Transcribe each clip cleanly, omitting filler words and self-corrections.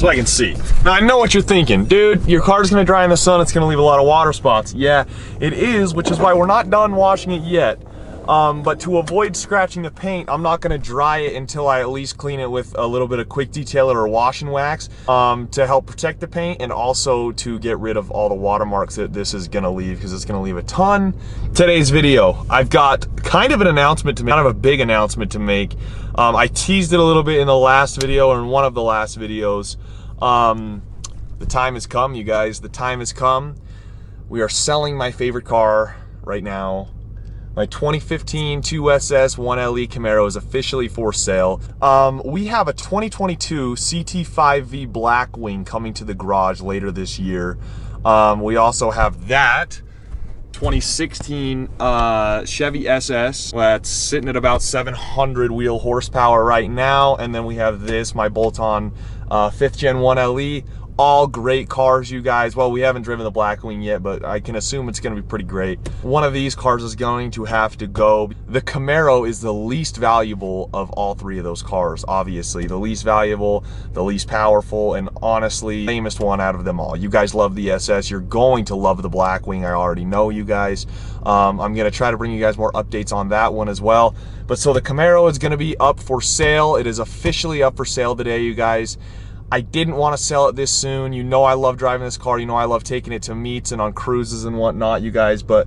so I can see. Now I know what you're thinking, dude, your car's gonna dry in the sun, it's gonna leave a lot of water spots. Yeah, it is, which is why we're not done washing it yet. But to avoid scratching the paint, I'm not gonna dry it until I at least clean it with a little bit of quick detailer or wash and wax to help protect the paint, and also to get rid of all the watermarks that this is gonna leave, because it's gonna leave a ton. Today's video, I've got kind of an announcement to make, kind of a big announcement to make. I teased it a little bit in the last video, or in one of the last videos. The time has come, you guys, the time has come. We are selling my favorite car right now. My 2015 2SS 1LE Camaro is officially for sale. We have a 2022 CT5V Blackwing coming to the garage later this year. We also have that 2016 Chevy SS that's sitting at about 700 wheel horsepower right now. And then we have this, my bolt-on 5th Gen 1LE. All great cars, you guys. Well, we haven't driven the Blackwing yet, but I can assume it's going to be pretty great. One of these cars is going to have to go. The Camaro is the least valuable of all three of those cars, obviously. The least valuable, the least powerful, and honestly, the lamest one out of them all. You guys love the SS. You're going to love the Blackwing. I already know you guys. I'm going to try to bring you guys more updates on that one as well. But so the Camaro is going to be up for sale. It is officially up for sale today, you guys. I didn't want to sell it this soon. You know I love driving this car. You know I love taking it to meets and on cruises and whatnot, you guys, but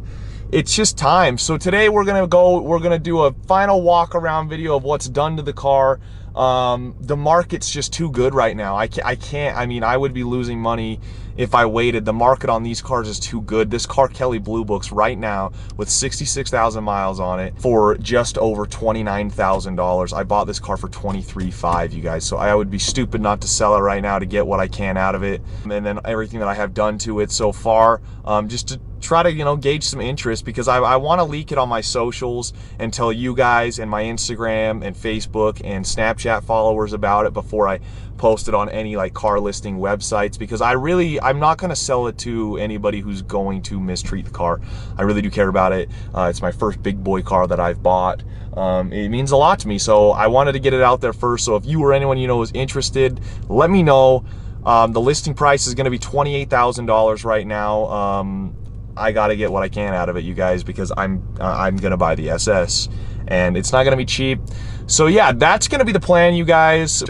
it's just time. So today we're gonna do a final walk around video of what's done to the car. The market's just too good right now. I can't, I mean, I would be losing money if I waited. The market on these cars is too good. This car Kelley Blue Books right now with 66,000 miles on it for just over $29,000. I bought this car for $23,500, you guys. So I would be stupid not to sell it right now to get what I can out of it. And then everything that I have done to it so far, just to try to, you know, gauge some interest, because I want to leak it on my socials and tell you guys and my Instagram and Facebook and Snapchat followers about it before I post it on any like car listing websites, because I'm not going to sell it to anybody who's going to mistreat the car. I really do care about it. It's my first big boy car that I've bought. It means a lot to me, so I wanted to get it out there first. So if you or anyone you know is interested, let me know. The listing price is going to be $28,000 right now. I got to get what I can out of it, you guys, because I'm going to buy the SS, and it's not going to be cheap. So yeah, that's going to be the plan, you guys.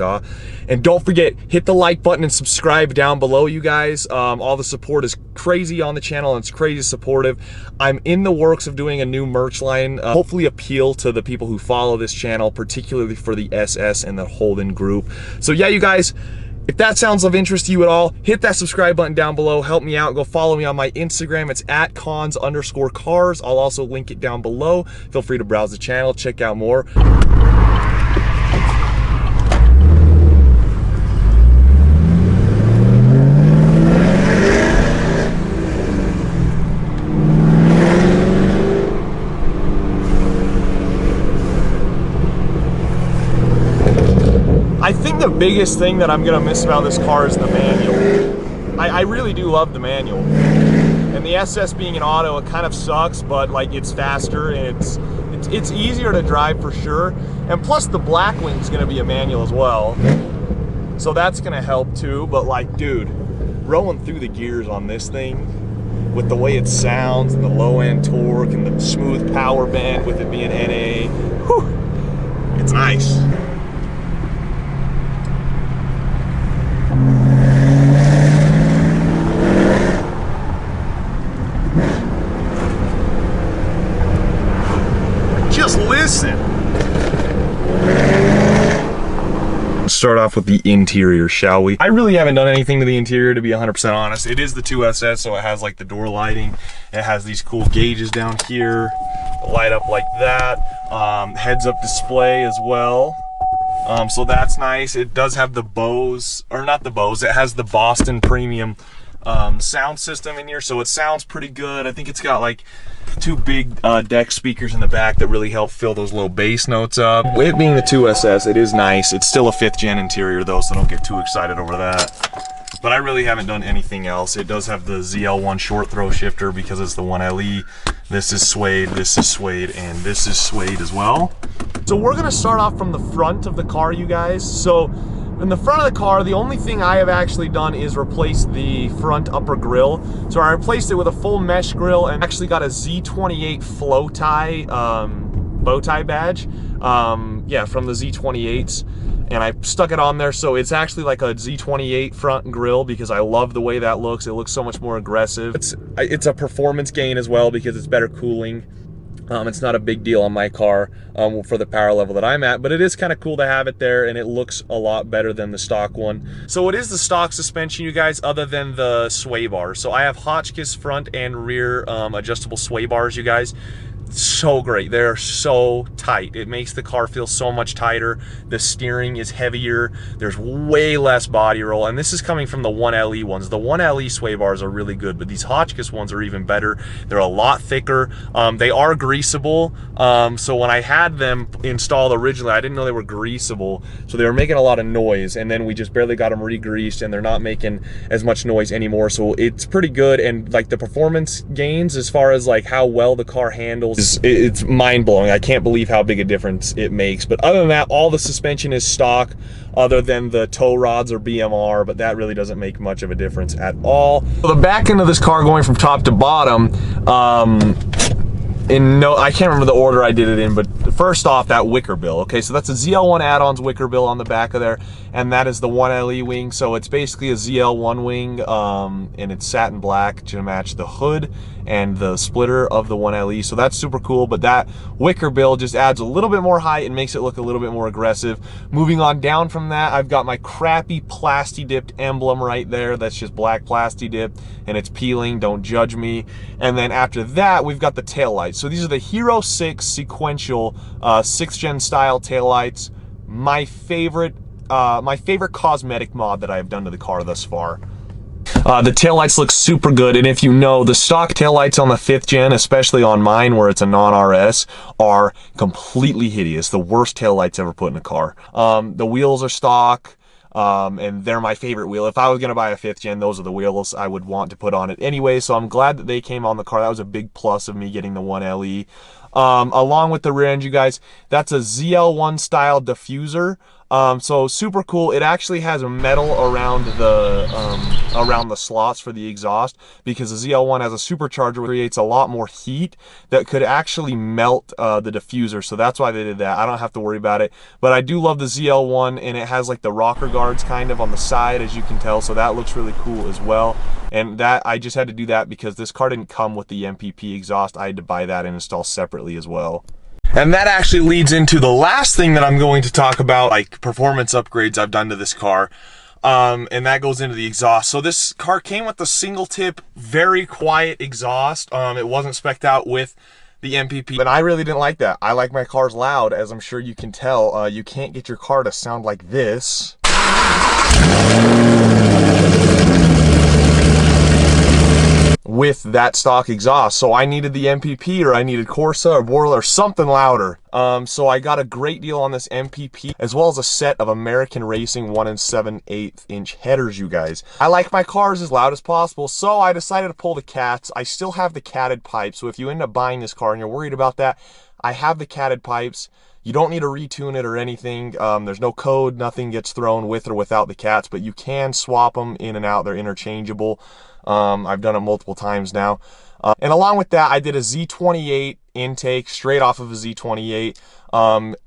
And don't forget, hit the like button and subscribe down below, you guys. All the support is crazy on the channel, and it's crazy supportive. I'm in the works of doing a new merch line, hopefully appeal to the people who follow this channel, particularly for the SS and the Holden group. So yeah, you guys, if that sounds of interest to you at all, hit that subscribe button down below. Help me out. Go follow me on my Instagram. It's @cons_cars. I'll also link it down below. Feel free to browse the channel, check out more. I think the biggest thing that I'm gonna miss about this car is the manual. I really do love the manual. And the SS being an auto, it kind of sucks, but like it's faster and it's easier to drive for sure. And plus the Blackwing's gonna be a manual as well. So that's gonna help too, but like, dude, rolling through the gears on this thing with the way it sounds and the low end torque and the smooth power band with it being NA, whew, it's nice. Just listen. Let's start off with the interior, shall we? I really haven't done anything to the interior, to be 100% honest. It is the 2SS, so it has like the door lighting. It has these cool gauges down here, light up like that. Heads up display as well. So that's nice. It does have the Bose, or not the Bose, it has the Boston Premium sound system in here, so it sounds pretty good. I think it's got like two big deck speakers in the back that really help fill those low bass notes up. It being the 2SS, it is nice. It's still a 5th gen interior though, so don't get too excited over that. But I really haven't done anything else. It does have the ZL1 short throw shifter because it's the 1LE. This is suede, this is suede, and this is suede as well. So we're gonna start off from the front of the car, you guys. So In the front of the car, the only thing I have actually done is replace the front upper grille. So I replaced it with a full mesh grille and actually got a Z28 flow tie bow tie badge, yeah, from the Z28s. And I stuck it on there, so it's actually like a Z28 front grille because I love the way that looks. It looks so much more aggressive. It's a performance gain as well because it's better cooling. It's not a big deal on my car for the power level that I'm at, but it is kind of cool to have it there, and it looks a lot better than the stock one. So it is the stock suspension, you guys, other than the sway bars. So I have Hotchkiss front and rear adjustable sway bars, you guys. So great. They're so tight. It makes the car feel so much tighter. The steering is heavier. There's way less body roll, and this is coming from the 1LE ones. The 1LE sway bars are really good, but these Hotchkiss ones are even better. They're a lot thicker. They are greasable, so when I had them installed originally, I didn't know they were greasable, so they were making a lot of noise, and then we just barely got them re-greased, and they're not making as much noise anymore, so it's pretty good. And like the performance gains as far as like how well the car handles, it's mind-blowing. I can't believe how big a difference it makes. But other than that, all the suspension is stock other than the tow rods or BMR, but that really doesn't make much of a difference at all. So the back end of this car, going from top to bottom, I can't remember the order I did it in, but first off, that wicker bill. Okay, so that's a ZL1 add-ons wicker bill on the back of there, and that is the 1LE wing. So it's basically a ZL1 wing, and it's satin black to match the hood and the splitter of the 1LE. So that's super cool, but that wicker bill just adds a little bit more height and makes it look a little bit more aggressive. Moving on down from that, I've got my crappy plasti dipped emblem right there. That's just black plasti dip, and it's peeling, don't judge me. And then after that, we've got the taillights. So these are the Hero 6 sequential 6th gen style taillights. My favorite cosmetic mod that I have done to the car thus far. The taillights look super good, and if you know, the stock taillights on the 5th gen, especially on mine where it's a non-RS, are completely hideous. The worst taillights ever put in a car. The wheels are stock, and they're my favorite wheel. If I was gonna buy a 5th gen, those are the wheels I would want to put on it anyway, so I'm glad that they came on the car. That was a big plus of me getting the 1LE. Along with the rear end, you guys, that's a ZL1 style diffuser. So super cool. It actually has a metal around the slots for the exhaust, because the ZL1 has a supercharger which creates a lot more heat that could actually melt the diffuser. So that's why they did that. I don't have to worry about it. But I do love the ZL1, and it has like the rocker guards kind of on the side, as you can tell. So that looks really cool as well. And that, I just had to do that because this car didn't come with the MPP exhaust. I had to buy that and install separately as well. And that actually leads into the last thing that I'm going to talk about, like performance upgrades I've done to this car. And that goes into the exhaust. So this car came with the single tip, very quiet exhaust. It wasn't spec'd out with the MPP, but I really didn't like that. I like my cars loud, as I'm sure you can tell. You can't get your car to sound like this with that stock exhaust. So I needed the MPP, or I needed Corsa or Borla or something louder. So I got a great deal on this MPP, as well as a set of American Racing 1 7/8 inch headers, you guys. I like my cars as loud as possible, so I decided to pull the cats. I still have the catted pipes, so if you end up buying this car and you're worried about that, I have the catted pipes. You don't need to retune it or anything. There's no code, nothing gets thrown with or without the cats, but you can swap them in and out. They're interchangeable. I've done it multiple times now. And along with that, I did a Z28 intake straight off of a Z28,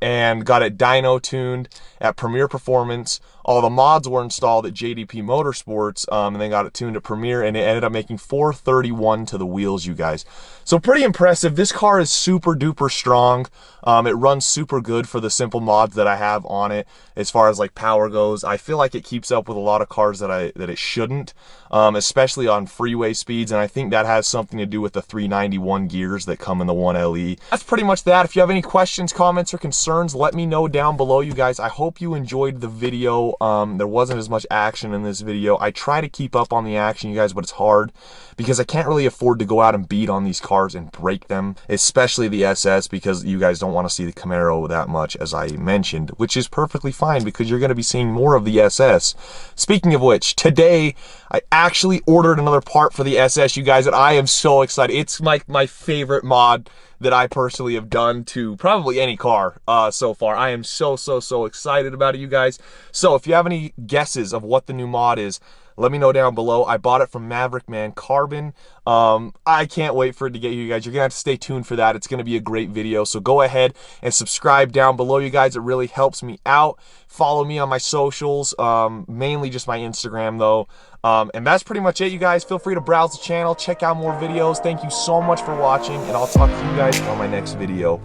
and got it dyno tuned at Premier Performance. All the mods were installed at JDP Motorsports, and then got it tuned at Premier, and it ended up making 431 to the wheels, you guys. So pretty impressive. This car is super duper strong. It runs super good for the simple mods that I have on it. As far as like power goes, I feel like it keeps up with a lot of cars that it shouldn't, especially on freeway speeds, and I think that has something to do with the 391 gears that come in the 1LE. That's pretty much that. If you have any questions, comments, or concerns, let me know down below, you guys. I hope you enjoyed the video. There wasn't as much action in this video. I try to keep up on the action, you guys, but it's hard because I can't really afford to go out and beat on these cars and break them, especially the SS, because you guys don't want to see the Camaro that much, as I mentioned, which is perfectly fine because you're going to be seeing more of the SS. Speaking of which, today I actually ordered another part for the SS, you guys, that I am so so excited. It's my favorite mod that I personally have done to probably any car so far. I am so excited about it, you guys. So if you have any guesses of what the new mod is, let me know down below. I bought it from Maverick Man Carbon. I can't wait for it to get you guys. You're gonna have to stay tuned for that. It's gonna be a great video. So go ahead and subscribe down below, you guys. It really helps me out. Follow me on my socials, mainly just my Instagram though. And that's pretty much it, you guys. Feel free to browse the channel, check out more videos. Thank you so much for watching, and I'll talk to you guys on my next video.